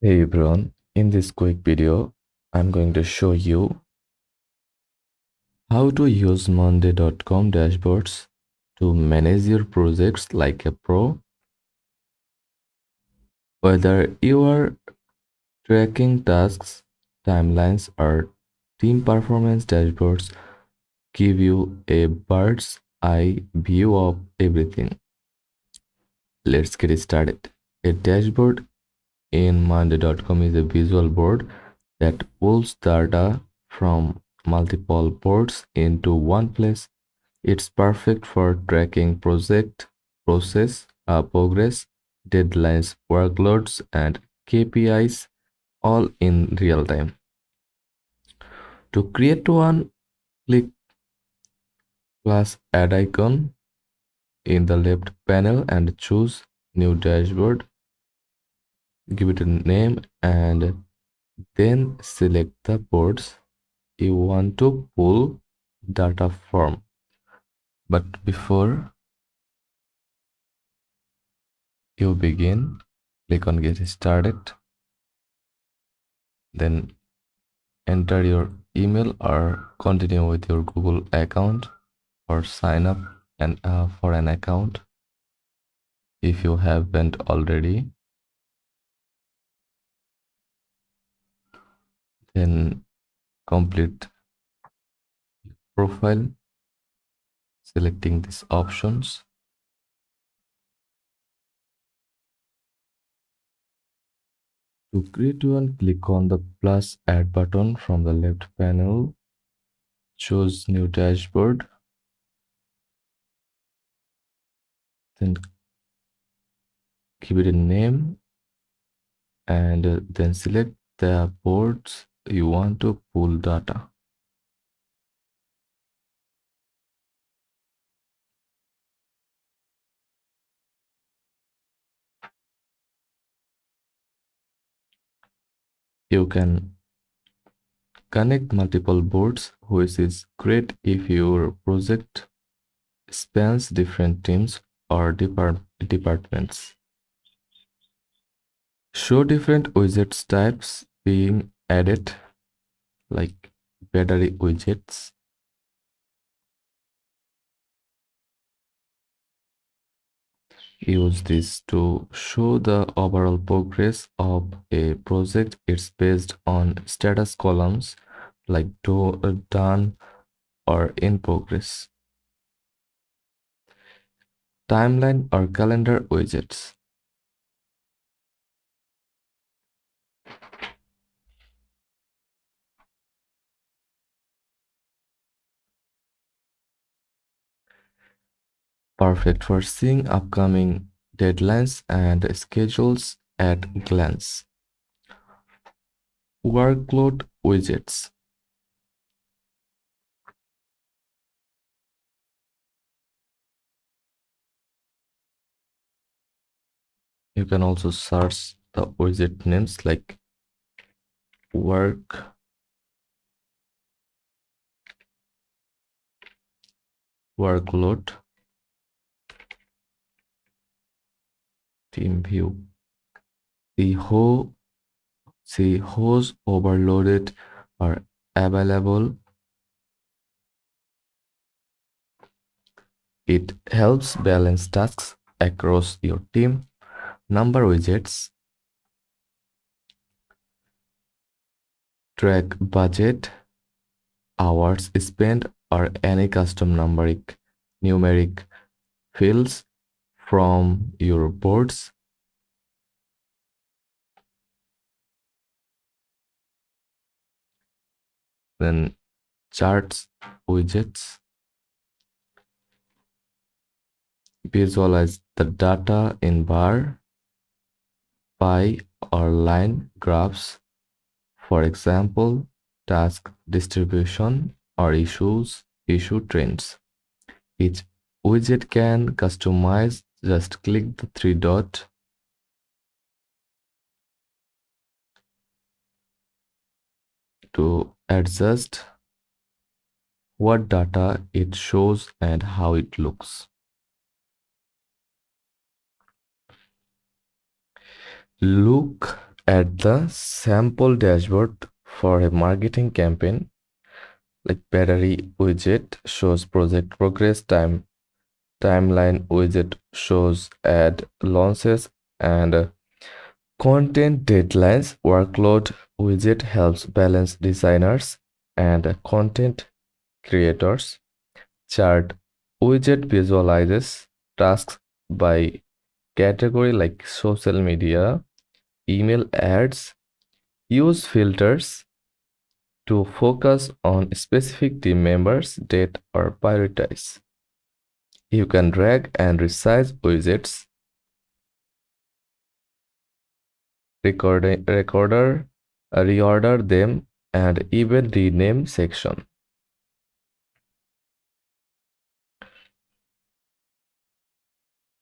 Hey everyone, in this quick video, I'm going to show you how to use monday.com dashboards to manage your projects like a pro. Whether you are tracking tasks, timelines, or team performance, dashboards give you a bird's eye view of everything. Let's get started. A dashboard in monday.com is a visual board that pulls data from multiple boards into one place. It's perfect for tracking project progress, deadlines, workloads, and KPIs all in real time. To create one, click plus add icon in the left panel and choose new dashboard. Give it a name and then select the boards you want to pull data from. But before you begin, click on get started, then enter your email or continue with your Google account or sign up for an account if you haven't already. Then complete profile, selecting these options. To create one, click on the plus add button from the left panel. Choose new dashboard. Then give it a name and then select the boards you want to pull data. You can connect multiple boards, which is great if your project spans different teams or departments. Show different widgets types being added, like battery widgets. Use this to show the overall progress of a project. It's based on status columns like done or in progress. Timeline or calendar widgets. Perfect for seeing upcoming deadlines and schedules at glance. Workload widgets. You can also search the widget names like work, workload, team view. The who's overloaded or available. It helps balance tasks across your team. Number widgets. Track budget, hours spent, or any custom numeric fields from your boards. Then charts widgets. Visualize the data in bar, pie, or line graphs. For example, task distribution or issue trends. Each widget can customize. Just click the three dot to adjust what data it shows and how it looks. Look Add the sample dashboard for a marketing campaign, like battery widget shows project progress, timeline widget shows ad launches, and content deadlines workload widget helps balance designers and content creators. Chart widget visualizes tasks by category like social media, email ads. Use filters to focus on specific team members, date, or prioritize. You can drag and resize widgets, reorder them, and even rename section.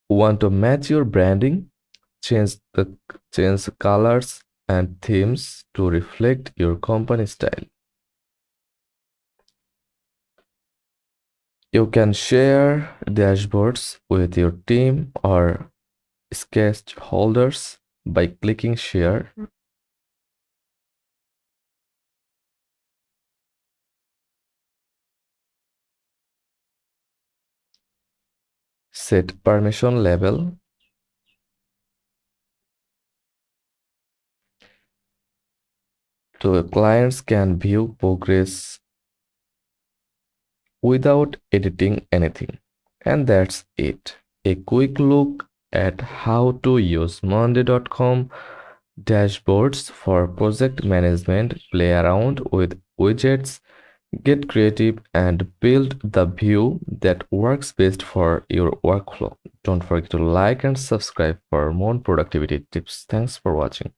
Want to match your branding? Change colors and themes to reflect your company style. You can share dashboards with your team or stakeholders by clicking share. Set permission level. So clients can view progress without editing anything. And that's it. A quick look at how to use Monday.com dashboards for project management, play around with widgets, get creative, and build the view that works best for your workflow. Don't forget to like and subscribe for more productivity tips. Thanks for watching.